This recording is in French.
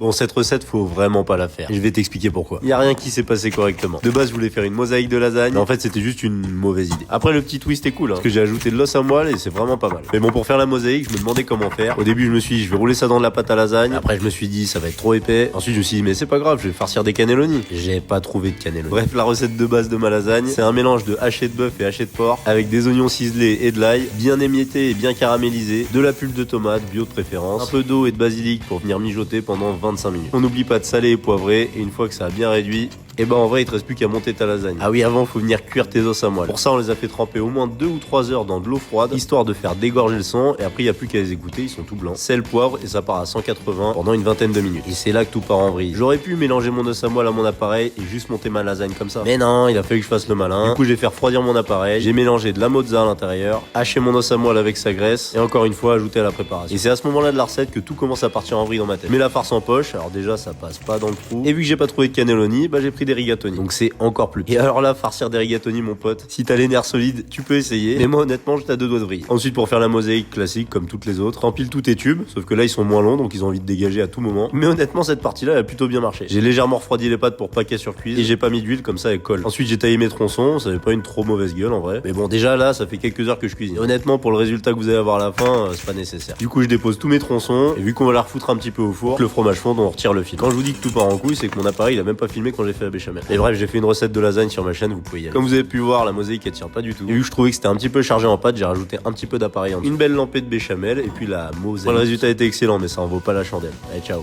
Bon, cette recette, faut vraiment pas la faire. Et je vais t'expliquer pourquoi. Y a rien qui s'est passé correctement. De base, je voulais faire une mosaïque de lasagne, mais en fait, c'était juste une mauvaise idée. Après, le petit twist est cool, parce que j'ai ajouté de l'os à moelle et c'est vraiment pas mal. Mais bon, pour faire la mosaïque, je me demandais comment faire. Au début, je me suis dit, je vais rouler ça dans de la pâte à lasagne. Après, je me suis dit, ça va être trop épais. Ensuite, je me suis dit, mais c'est pas grave, je vais farcir des cannelloni. J'ai pas trouvé de cannelloni. Bref, la recette de base de ma lasagne, c'est un mélange de haché de bœuf et haché de porc, avec des oignons ciselés et de l'ail, bien émiettés et bien caramélisés, de la pulpe de tomate, bio de préférence, un peu d'eau et de basilic pour venir mijoter pendant 25 minutes. On n'oublie pas de saler et poivrer, et une fois que ça a bien réduit, et ben en vrai il te reste plus qu'à monter ta lasagne. Ah oui, avant faut venir cuire tes os à moelle. Pour ça on les a fait tremper au moins 2 ou 3 heures dans de l'eau froide, histoire de faire dégorger le sang, et après il y a plus qu'à les égoutter, ils sont tout blancs. Sel, poivre, et ça part à 180 pendant une vingtaine de minutes. Et c'est là que tout part en vrille. J'aurais pu mélanger mon os à moelle à mon appareil et juste monter ma lasagne comme ça. Mais non, il a fallu que je fasse le malin. Du coup j'ai fait refroidir mon appareil, j'ai mélangé de la mozza à l'intérieur, haché mon os à moelle avec sa graisse, et encore une fois ajouté à la préparation. Et c'est à ce moment-là de la recette que tout commence à partir en vrille dans ma tête. Mais la farce en poche, alors déjà ça passe pas dans le trou. Et vu que j'ai pas trouvé de cannelloni, bah j'ai pris des rigatoni. Donc c'est encore plus. Et alors là, farcir des rigatoni, mon pote, si t'as les nerfs solides, tu peux essayer. Mais moi, honnêtement, j'étais à 2 doigts de vrille. Ensuite, pour faire la mosaïque classique, comme toutes les autres, t'empiles tous tes tubes, sauf que là, ils sont moins longs, donc ils ont envie de dégager à tout moment. Mais honnêtement, cette partie-là, elle a plutôt bien marché. J'ai légèrement refroidi les pâtes pour pas qu'elles surcuisent, et j'ai pas mis d'huile, comme ça, elles collent. Ensuite, j'ai taillé mes tronçons, ça avait pas une trop mauvaise gueule, en vrai. Mais bon, déjà là, ça fait quelques heures que je cuisine. Et honnêtement, pour le résultat que vous allez avoir à la fin, c'est pas nécessaire. Du coup, je dépose tous mes tronçons, et vu qu'on va la refoutre un petit peu au four, le fromage fond, on retire le fil. Quand je vous dis que tout part en couille, c'est que mon appareil, il a même pas filmé quand j'ai fait la béchamel. Et bref, j'ai fait une recette de lasagne sur ma chaîne, vous pouvez y aller. Comme vous avez pu voir, la mosaïque elle tient pas du tout. Et vu que je trouvais que c'était un petit peu chargé en pâte, j'ai rajouté un petit peu d'appareil en dessous. Une belle lampée de béchamel et puis la mosaïque. Bon, le résultat était excellent, mais ça en vaut pas la chandelle. Allez, ciao.